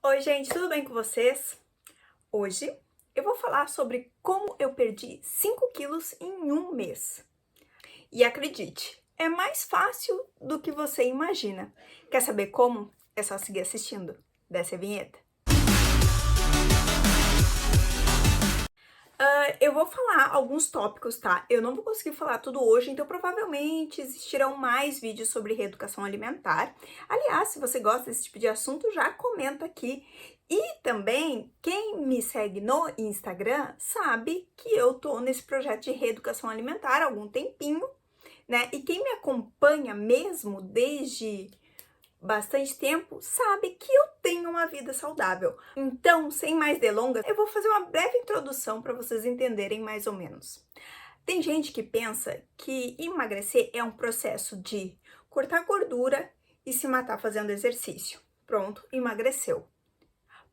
Oi, gente, tudo bem com vocês? Hoje eu vou falar sobre como eu perdi 5 quilos em um mês. E acredite, é mais fácil do que você imagina. Quer saber como? É só seguir assistindo. Desce a vinheta. Eu vou falar alguns tópicos, tá? Eu não vou conseguir falar tudo hoje, então provavelmente existirão mais vídeos sobre reeducação alimentar. Aliás, se você gosta desse tipo de assunto, já comenta aqui. E também, quem me segue no Instagram sabe que eu tô nesse projeto de reeducação alimentar há algum tempinho, né? E quem me acompanha mesmo desde bastante tempo sabe que eu tenho uma vida saudável. Então, sem mais delongas, eu vou fazer uma breve introdução para vocês entenderem mais ou menos. Tem gente que pensa que emagrecer é um processo de cortar gordura e se matar fazendo exercício. Pronto, emagreceu.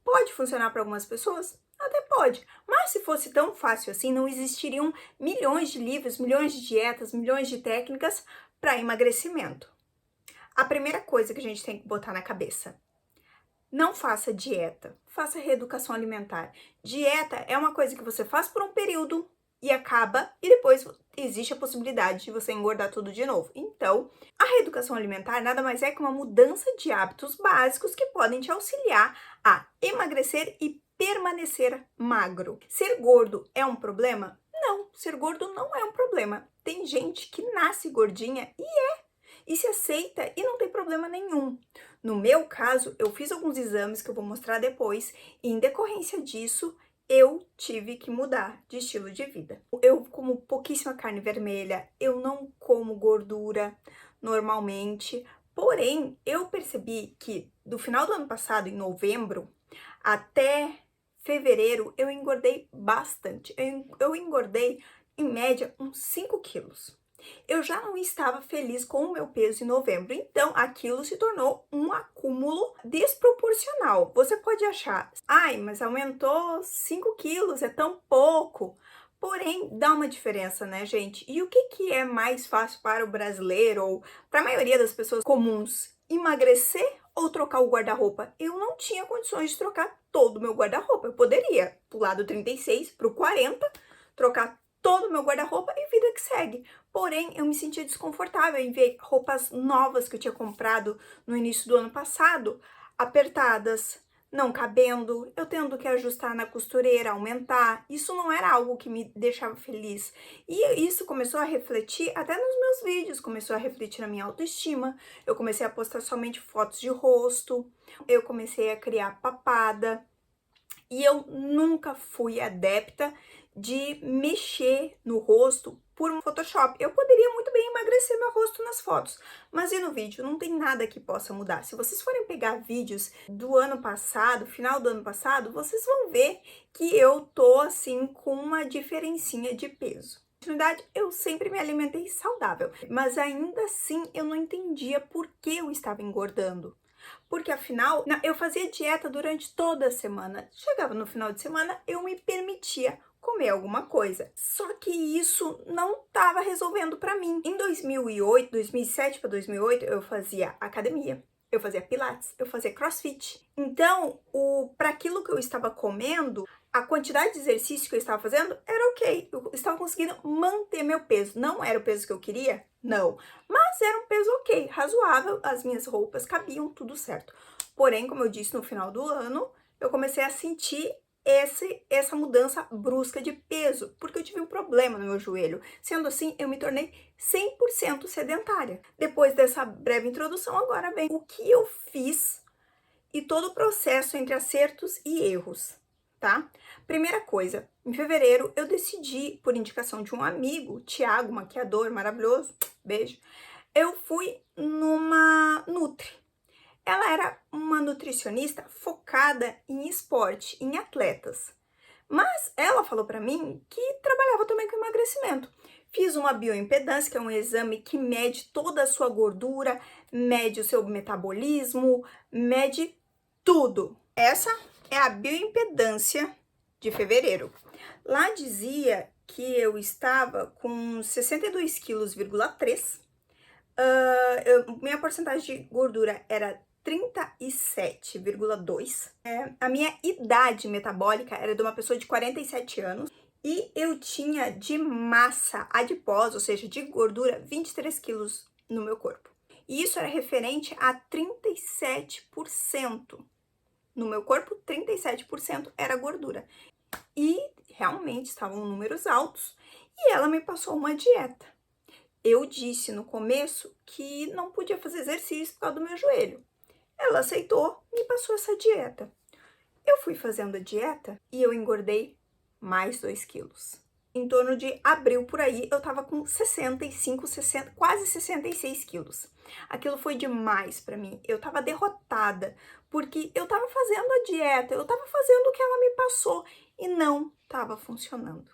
Pode funcionar para algumas pessoas? Até pode, mas se fosse tão fácil assim, não existiriam milhões de livros, milhões de dietas, milhões de técnicas para emagrecimento. A primeira coisa que a gente tem que botar na cabeça: não faça dieta, faça reeducação alimentar. Dieta é uma coisa que você faz por um período e acaba, e depois existe a possibilidade de você engordar tudo de novo. Então, a reeducação alimentar nada mais é que uma mudança de hábitos básicos que podem te auxiliar a emagrecer e permanecer magro. Ser gordo é um problema? Não, ser gordo não é um problema. Tem gente que nasce gordinha e se aceita e não tem problema nenhum. No meu caso, eu fiz alguns exames que eu vou mostrar depois e em decorrência disso, eu tive que mudar de estilo de vida. Eu como pouquíssima carne vermelha, eu não como gordura normalmente, porém, eu percebi que do final do ano passado, em novembro, até fevereiro, eu engordei bastante. Eu engordei, em média, uns 5 quilos. Eu já não estava feliz com o meu peso em novembro, então aquilo se tornou um acúmulo desproporcional. Você pode achar, ai, mas aumentou 5 quilos, é tão pouco. Porém, dá uma diferença, né, gente? E o que é mais fácil para o brasileiro ou para a maioria das pessoas comuns? Emagrecer ou trocar o guarda-roupa? Eu não tinha condições de trocar todo o meu guarda-roupa. Eu poderia pular do 36 para o 40, trocar todo o meu guarda-roupa e vida que segue. Porém, eu me sentia desconfortável em ver roupas novas que eu tinha comprado no início do ano passado, apertadas, não cabendo, eu tendo que ajustar na costureira, aumentar. Isso não era algo que me deixava feliz. E isso começou a refletir até nos meus vídeos, começou a refletir na minha autoestima. Eu comecei a postar somente fotos de rosto, eu comecei a criar papada. E eu nunca fui adepta de mexer no rosto por um Photoshop. Eu poderia muito bem emagrecer meu rosto nas fotos, mas e no vídeo? Não tem nada que possa mudar. Se vocês forem pegar vídeos do ano passado, final do ano passado, vocês vão ver que eu tô assim com uma diferencinha de peso. Na verdade, eu sempre me alimentei saudável, mas ainda assim eu não entendia por que eu estava engordando. Porque afinal, eu fazia dieta durante toda a semana. Chegava no final de semana, eu me permitia comer alguma coisa. Só que isso não estava resolvendo para mim. Em 2008, 2007 para 2008, eu fazia academia, eu fazia pilates, eu fazia crossfit. Então, para aquilo que eu estava comendo, a quantidade de exercício que eu estava fazendo era ok. Eu estava conseguindo manter meu peso. Não era o peso que eu queria? Não. Mas era um peso ok, razoável. As minhas roupas cabiam, tudo certo. Porém, como eu disse, no final do ano, eu comecei a sentir essa mudança brusca de peso, porque eu tive um problema no meu joelho. Sendo assim, eu me tornei 100% sedentária. Depois dessa breve introdução, agora vem o que eu fiz e todo o processo entre acertos e erros, tá? Primeira coisa, em fevereiro eu decidi, por indicação de um amigo, Thiago, maquiador maravilhoso, beijo, eu fui numa Nutri. Ela era uma nutricionista focada em esporte, em atletas. Mas ela falou para mim que trabalhava também com emagrecimento. Fiz uma bioimpedância, que é um exame que mede toda a sua gordura, mede o seu metabolismo, mede tudo. Essa é a bioimpedância de fevereiro. Lá dizia que eu estava com 62,3 kg, minha porcentagem de gordura era 37,2. A minha idade metabólica era de uma pessoa de 47 anos. E eu tinha de massa adiposa, ou seja, de gordura, 23 quilos no meu corpo. E isso era referente a 37%. No meu corpo, 37% era gordura. E realmente estavam números altos. E ela me passou uma dieta. Eu disse no começo que não podia fazer exercício por causa do meu joelho. Ela aceitou, me passou essa dieta. Eu fui fazendo a dieta e eu engordei mais 2 quilos. Em torno de abril, por aí, eu tava com 65, 60, quase 66 quilos. Aquilo foi demais pra mim. Eu tava derrotada, porque eu tava fazendo a dieta, eu tava fazendo o que ela me passou e não tava funcionando.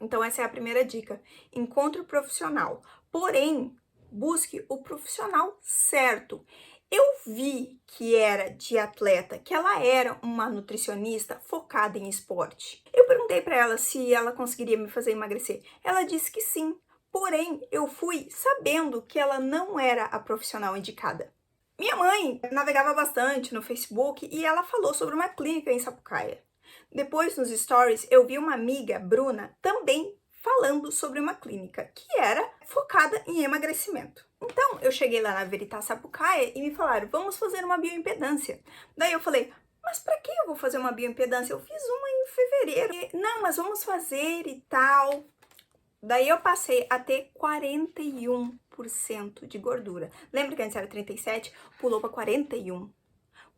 Então, essa é a primeira dica. Encontre o profissional. Porém, busque o profissional certo. Eu vi que era de atleta, que ela era uma nutricionista focada em esporte. Eu perguntei para ela se ela conseguiria me fazer emagrecer. Ela disse que sim. Porém, eu fui sabendo que ela não era a profissional indicada. Minha mãe navegava bastante no Facebook e ela falou sobre uma clínica em Sapucaia. Depois, nos stories, eu vi uma amiga, Bruna, também falando sobre uma clínica que era focada em emagrecimento. Então, eu cheguei lá na Veritas Sapucaia e me falaram, vamos fazer uma bioimpedância. Daí eu falei, mas para que eu vou fazer uma bioimpedância? Eu fiz uma em fevereiro. Não, mas vamos fazer e tal. Daí eu passei a ter 41% de gordura. Lembra que antes era 37? Pulou para 41.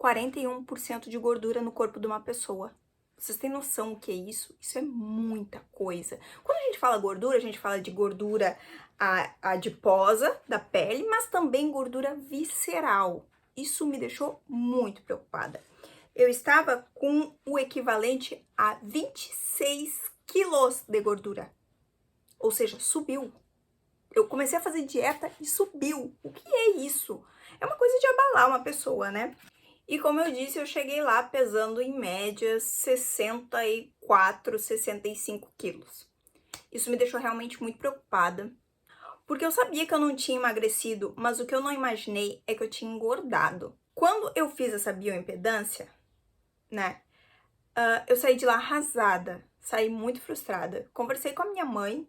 41% de gordura no corpo de uma pessoa. Vocês têm noção o que é isso? Isso é muita coisa. Quando a gente fala gordura, a gente fala de gordura adiposa da pele, mas também gordura visceral. Isso me deixou muito preocupada. Eu estava com o equivalente a 26 quilos de gordura. Ou seja, subiu. Eu comecei a fazer dieta e subiu. O que é isso? É uma coisa de abalar uma pessoa, né? E como eu disse, eu cheguei lá pesando em média 64, 65 quilos. Isso me deixou realmente muito preocupada, porque eu sabia que eu não tinha emagrecido, mas o que eu não imaginei é que eu tinha engordado. Quando eu fiz essa bioimpedância, né, eu saí de lá arrasada, saí muito frustrada. Conversei com a minha mãe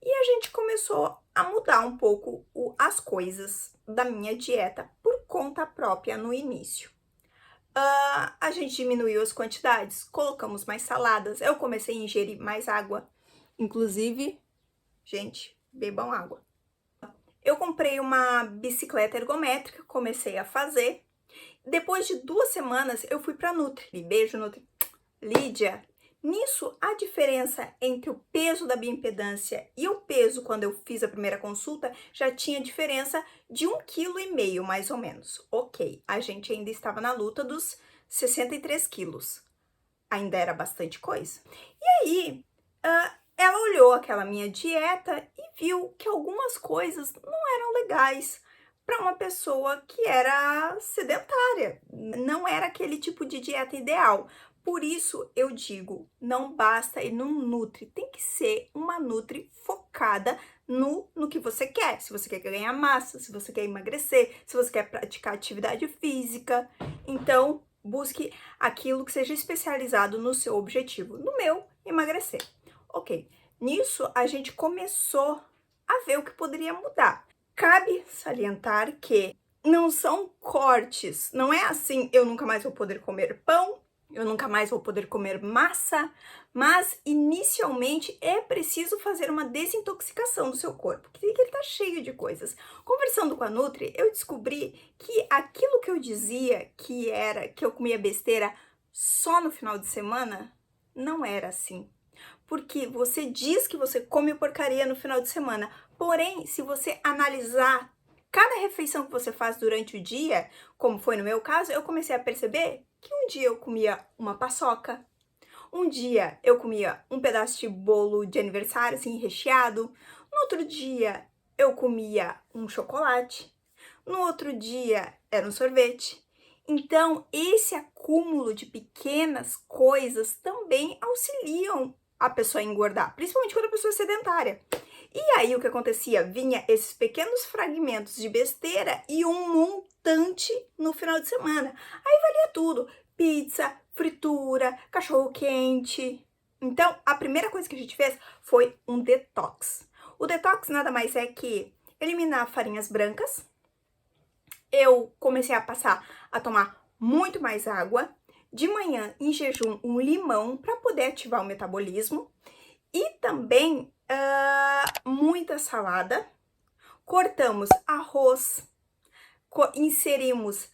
e a gente começou a mudar um pouco as coisas da minha dieta por conta própria no início. A gente diminuiu as quantidades, colocamos mais saladas, eu comecei a ingerir mais água. Inclusive, gente, bebam água. Eu comprei uma bicicleta ergométrica, comecei a fazer. Depois de 2 semanas, eu fui pra Nutri. Beijo, Nutri. Lídia, nisso, a diferença entre o peso da bioimpedância e o peso quando eu fiz a primeira consulta já tinha diferença de 1,5 kg, mais ou menos. Ok, a gente ainda estava na luta dos 63 quilos. Ainda era bastante coisa. E aí, ela olhou aquela minha dieta e viu que algumas coisas não eram legais para uma pessoa que era sedentária. Não era aquele tipo de dieta ideal. Por isso eu digo, não basta ir num Nutri, tem que ser uma Nutri focada no que você quer. Se você quer ganhar massa, se você quer emagrecer, se você quer praticar atividade física. Então, busque aquilo que seja especializado no seu objetivo. No meu, emagrecer. Ok, nisso a gente começou a ver o que poderia mudar. Cabe salientar que não são cortes, não é assim, eu nunca mais vou poder comer pão, eu nunca mais vou poder comer massa, mas inicialmente é preciso fazer uma desintoxicação do seu corpo, que ele tá cheio de coisas. Conversando com a Nutri, eu descobri que aquilo que eu dizia que era que eu comia besteira só no final de semana, não era assim. Porque você diz que você come porcaria no final de semana, porém, se você analisar cada refeição que você faz durante o dia, como foi no meu caso, eu comecei a perceber que um dia eu comia uma paçoca, um dia eu comia um pedaço de bolo de aniversário, assim, recheado, no outro dia eu comia um chocolate, no outro dia era um sorvete. Então, esse acúmulo de pequenas coisas também auxiliam a pessoa a engordar, principalmente quando a pessoa é sedentária. E aí o que acontecia? Vinha esses pequenos fragmentos de besteira e um montão bastante no final de semana. Aí valia tudo: pizza, fritura, cachorro quente. Então, a primeira coisa que a gente fez foi um detox. O detox nada mais é que eliminar farinhas brancas. Eu comecei a passar a tomar muito mais água. De manhã, em jejum, um limão para poder ativar o metabolismo. E também muita salada. Cortamos arroz, inserimos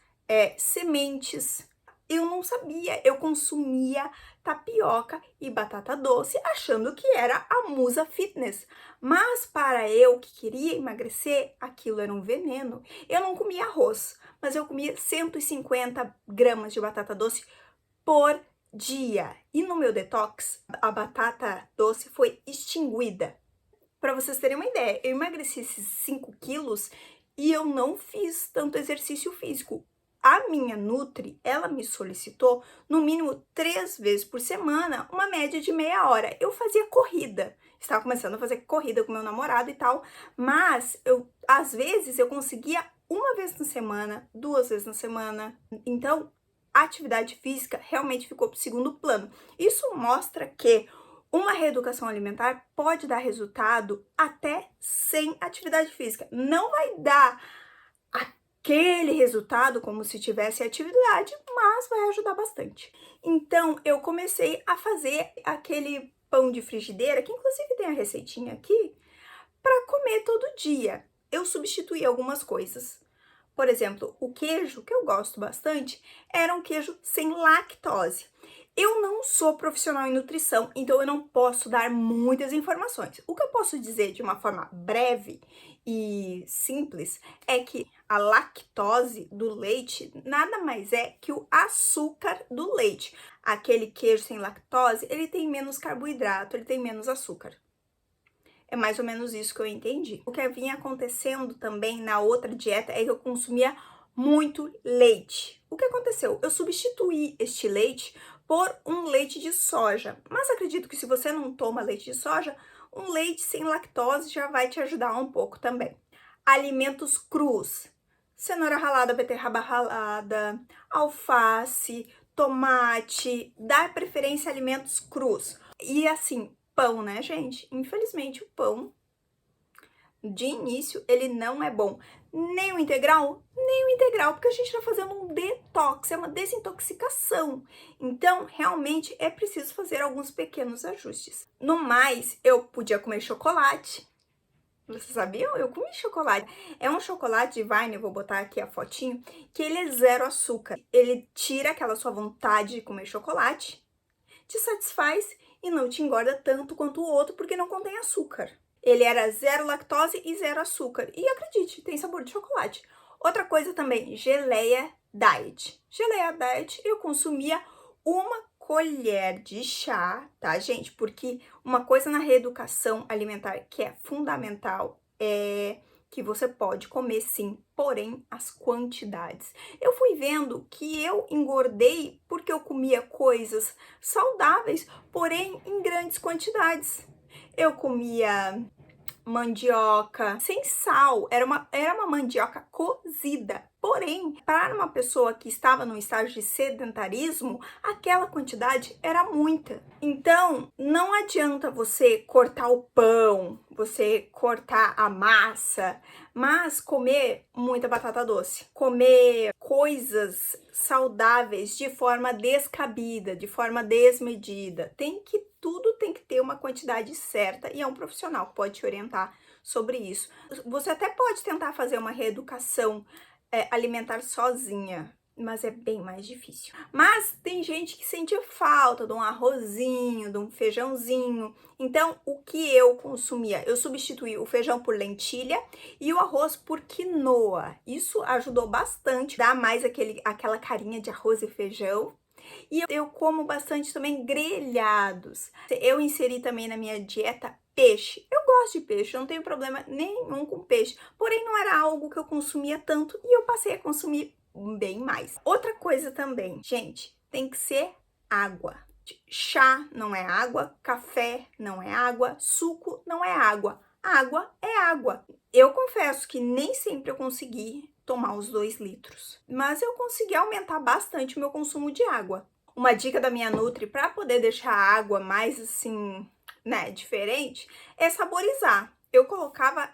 sementes. Eu não sabia, eu consumia tapioca e batata doce achando que era a musa fitness. Mas para eu que queria emagrecer, aquilo era um veneno. Eu não comia arroz, mas eu comia 150 gramas de batata doce por dia. E no meu detox, a batata doce foi extinguida. Para vocês terem uma ideia, eu emagreci esses 5 quilos e eu não fiz tanto exercício físico. A minha Nutri, ela me solicitou no mínimo 3 vezes por semana, uma média de meia hora. Eu fazia corrida, estava começando a fazer corrida com meu namorado e tal, mas às vezes eu conseguia uma vez na semana, 2 vezes na semana. Então, a atividade física realmente ficou para o segundo plano. Isso mostra que uma reeducação alimentar pode dar resultado até sem atividade física. Não vai dar aquele resultado como se tivesse atividade, mas vai ajudar bastante. Então, eu comecei a fazer aquele pão de frigideira, que inclusive tem a receitinha aqui, para comer todo dia. Eu substituí algumas coisas. Por exemplo, o queijo, que eu gosto bastante, era um queijo sem lactose. Eu não sou profissional em nutrição, então eu não posso dar muitas informações. O que eu posso dizer de uma forma breve e simples é que a lactose do leite nada mais é que o açúcar do leite. Aquele queijo sem lactose, ele tem menos carboidrato, ele tem menos açúcar. É mais ou menos isso que eu entendi. O que vinha acontecendo também na outra dieta é que eu consumia muito leite. O que aconteceu? Eu substituí este leite por um leite de soja. Mas acredito que se você não toma leite de soja, um leite sem lactose já vai te ajudar um pouco também. Alimentos crus: cenoura ralada, beterraba ralada, alface, tomate. Dar preferência a alimentos crus. E assim, pão, né, gente? Infelizmente, o pão, de início, ele não é bom. Nem o integral, porque a gente tá fazendo um detox, é uma desintoxicação. Então, realmente, é preciso fazer alguns pequenos ajustes. No mais, eu podia comer chocolate. Vocês sabiam? Eu comi chocolate. É um chocolate Divine, eu vou botar aqui a fotinho, que ele é zero açúcar. Ele tira aquela sua vontade de comer chocolate, te satisfaz e não te engorda tanto quanto o outro, porque não contém açúcar. Ele era zero lactose e zero açúcar. E acredite, tem sabor de chocolate. Outra coisa também, geleia diet. Geleia diet eu consumia uma colher de chá, tá, gente? Porque uma coisa na reeducação alimentar que é fundamental é que você pode comer sim, porém as quantidades. Eu fui vendo que eu engordei porque eu comia coisas saudáveis, porém em grandes quantidades. Eu comia mandioca sem sal, era uma mandioca cozida. Porém, para uma pessoa que estava num estágio de sedentarismo, aquela quantidade era muita. Então, não adianta você cortar o pão, você cortar a massa, mas comer muita batata doce, comer coisas saudáveis de forma descabida, de forma desmedida. Tudo tem que ter uma quantidade certa e é um profissional que pode te orientar sobre isso. Você até pode tentar fazer uma reeducação alimentar sozinha, mas é bem mais difícil. Mas tem gente que sente falta de um arrozinho, de um feijãozinho. Então, o que eu consumia? Eu substituí o feijão por lentilha e o arroz por quinoa. Isso ajudou bastante, dá mais aquela carinha de arroz e feijão. E eu como bastante também grelhados. Eu inseri também na minha dieta peixe. Eu gosto de peixe, eu não tenho problema nenhum com peixe. Porém, não era algo que eu consumia tanto e eu passei a consumir bem mais. Outra coisa também, gente, tem que ser água. Chá não é água, café não é água, suco não é água. Água é água. Eu confesso que nem sempre eu consegui tomar os 2 litros. Mas eu consegui aumentar bastante o meu consumo de água. Uma dica da minha Nutri para poder deixar a água mais assim, né, diferente, é saborizar. Eu colocava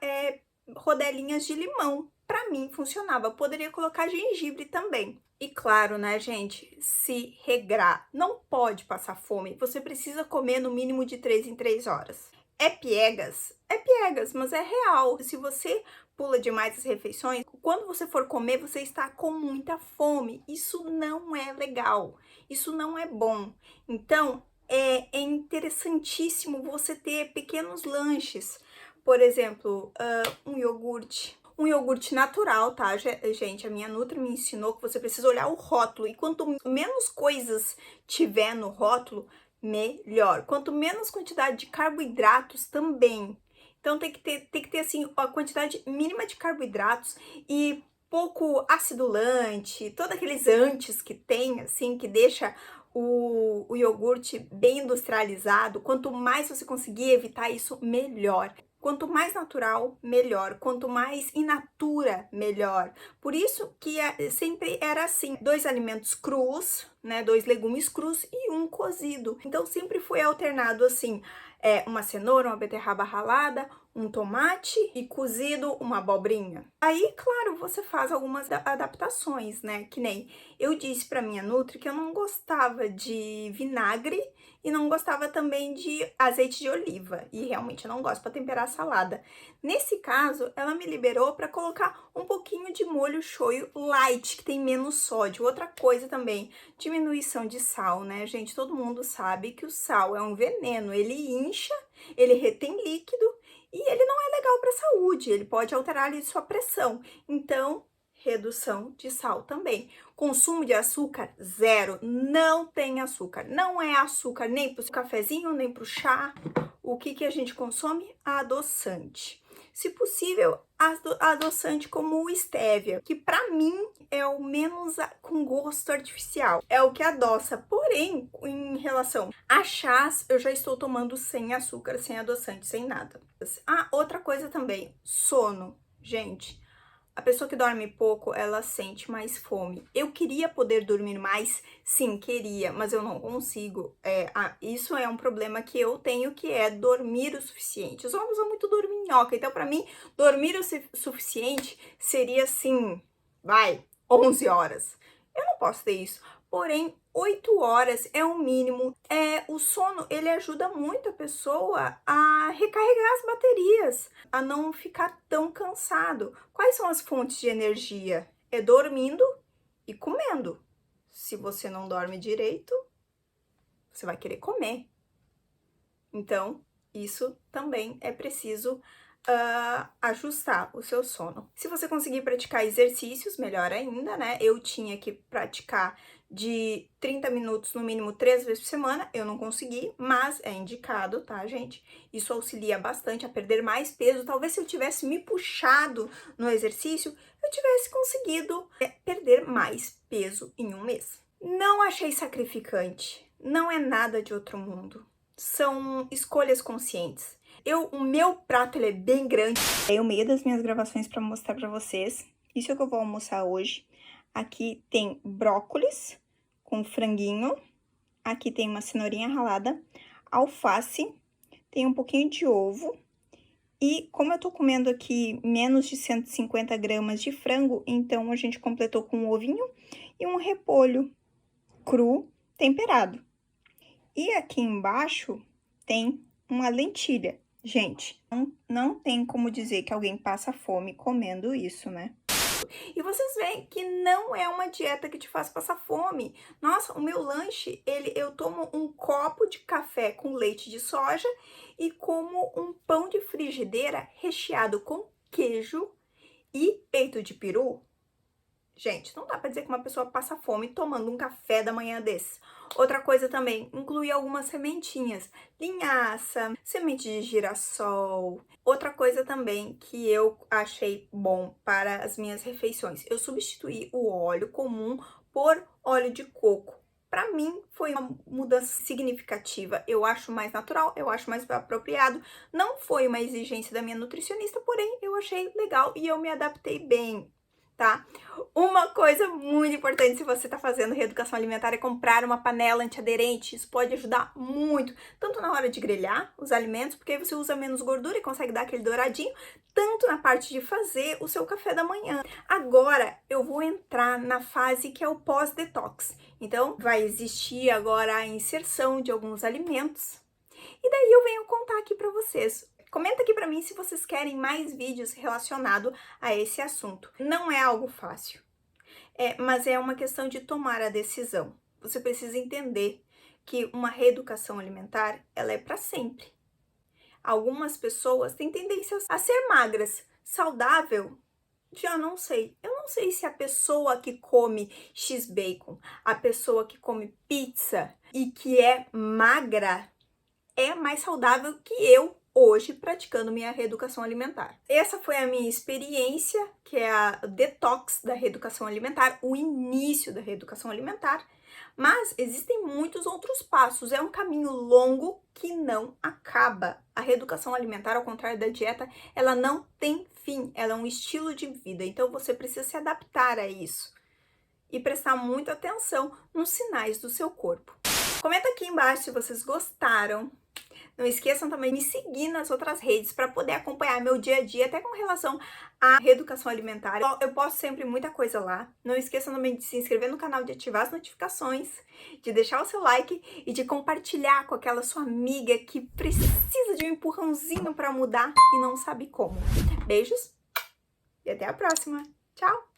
rodelinhas de limão. Para mim funcionava. Poderia colocar gengibre também. E claro, né, gente, se regrar. Não pode passar fome. Você precisa comer no mínimo de 3 em 3 horas. É piegas? É piegas, mas é real. Se você pula demais as refeições, quando você for comer, você está com muita fome. Isso não é legal. Isso não é bom. Então, é interessantíssimo você ter pequenos lanches. Por exemplo, um iogurte natural, tá, gente? A minha Nutri me ensinou que você precisa olhar o rótulo. E quanto menos coisas tiver no rótulo, melhor. Quanto menos quantidade de carboidratos também. Então tem que ter assim, a quantidade mínima de carboidratos e pouco acidulante, todos aqueles antes que tem, assim, que deixa o iogurte bem industrializado. Quanto mais você conseguir evitar isso, melhor. Quanto mais natural, melhor. Quanto mais in natura, melhor. Por isso que sempre era assim, 2 alimentos crus, né, 2 legumes crus e um cozido. Então sempre foi alternado assim, uma cenoura, uma beterraba ralada, um tomate e cozido uma abobrinha. Aí, claro, você faz algumas adaptações, né? Que nem eu disse para minha Nutri que eu não gostava de vinagre e não gostava também de azeite de oliva. E realmente eu não gosto para temperar a salada. Nesse caso, ela me liberou para colocar um pouquinho de molho shoyu light, que tem menos sódio. Outra coisa também, diminuição de sal, né, gente? Todo mundo sabe que o sal é um veneno. Ele incha, ele retém líquido e ele não é legal para a saúde. Ele pode alterar ali sua pressão. Então, redução de sal também. Consumo de açúcar, zero. Não tem açúcar. Não é açúcar nem para o cafezinho, nem para o chá. O que a gente consome? Adoçante. Se possível, adoçante como o stevia, que para mim é o menos com gosto artificial. É o que adoça. Porém, em relação a chás, eu já estou tomando sem açúcar, sem adoçante, sem nada. Ah, outra coisa também, sono. Gente, a pessoa que dorme pouco, ela sente mais fome. Eu queria poder dormir mais? Sim, queria, mas eu não consigo. Isso é um problema que eu tenho, que é dormir o suficiente. Eu sou uma pessoa muito dorminhoca, então pra mim, dormir o suficiente seria assim, 11 horas. Eu não posso ter isso. Porém, 8 horas é o mínimo. O sono, ele ajuda muito a pessoa a recarregar as baterias, a não ficar tão cansado. Quais são as fontes de energia? É dormindo e comendo. Se você não dorme direito, você vai querer comer. Então, isso também é preciso ajustar o seu sono. Se você conseguir praticar exercícios, melhor ainda, né? Eu tinha que praticar de 30 minutos no mínimo 3 vezes por semana, eu não consegui, mas é indicado, tá, gente? Isso auxilia bastante a perder mais peso. Talvez se eu tivesse me puxado no exercício, eu tivesse conseguido perder mais peso em um mês. Não achei sacrificante, não é nada de outro mundo. São escolhas conscientes. O meu prato, ele é bem grande. É o meio das minhas gravações para mostrar para vocês. Isso é o que eu vou almoçar hoje. Aqui tem brócolis com franguinho. Aqui tem uma cenourinha ralada, alface, tem um pouquinho de ovo. E como eu tô comendo aqui menos de 150 gramas de frango, então a gente completou com um ovinho e um repolho cru temperado. E aqui embaixo tem uma lentilha. Gente, não tem como dizer que alguém passa fome comendo isso, né? E vocês veem que não é uma dieta que te faz passar fome. Nossa, o meu lanche, eu tomo um copo de café com leite de soja e como um pão de frigideira recheado com queijo e peito de peru. Gente, não dá pra dizer que uma pessoa passa fome tomando um café da manhã desse. Outra coisa também, inclui algumas sementinhas, linhaça, semente de girassol. Outra coisa também que eu achei bom para as minhas refeições, eu substituí o óleo comum por óleo de coco. Para mim, foi uma mudança significativa. Eu acho mais natural, eu acho mais apropriado. Não foi uma exigência da minha nutricionista, porém, eu achei legal e eu me adaptei bem. tá? Uma coisa muito importante se você está fazendo reeducação alimentar é comprar uma panela antiaderente. Isso pode ajudar muito, tanto na hora de grelhar os alimentos, porque aí você usa menos gordura e consegue dar aquele douradinho, tanto na parte de fazer o seu café da manhã. Agora eu vou entrar na fase que é o pós-detox. Então vai existir agora a inserção de alguns alimentos. E daí eu venho contar aqui para vocês. Comenta aqui para mim se vocês querem mais vídeos relacionados a esse assunto. Não é algo fácil, mas é uma questão de tomar a decisão. Você precisa entender que uma reeducação alimentar, ela é para sempre. Algumas pessoas têm tendências a ser magras. Saudável, já não sei. Eu não sei se a pessoa que come X-Bacon, a pessoa que come pizza e que é magra, é mais saudável que eu hoje praticando minha reeducação alimentar. Essa foi a minha experiência, que é a detox da reeducação alimentar, o início da reeducação alimentar, mas existem muitos outros passos, é um caminho longo que não acaba. A reeducação alimentar, ao contrário da dieta, ela não tem fim, ela é um estilo de vida, então você precisa se adaptar a isso e prestar muita atenção nos sinais do seu corpo. Comenta aqui embaixo se vocês gostaram. Não esqueçam também de me seguir nas outras redes para poder acompanhar meu dia a dia, até com relação à reeducação alimentar. Eu posto sempre muita coisa lá. Não esqueçam também de se inscrever no canal, de ativar as notificações, de deixar o seu like e de compartilhar com aquela sua amiga que precisa de um empurrãozinho para mudar e não sabe como. Beijos e até a próxima. Tchau!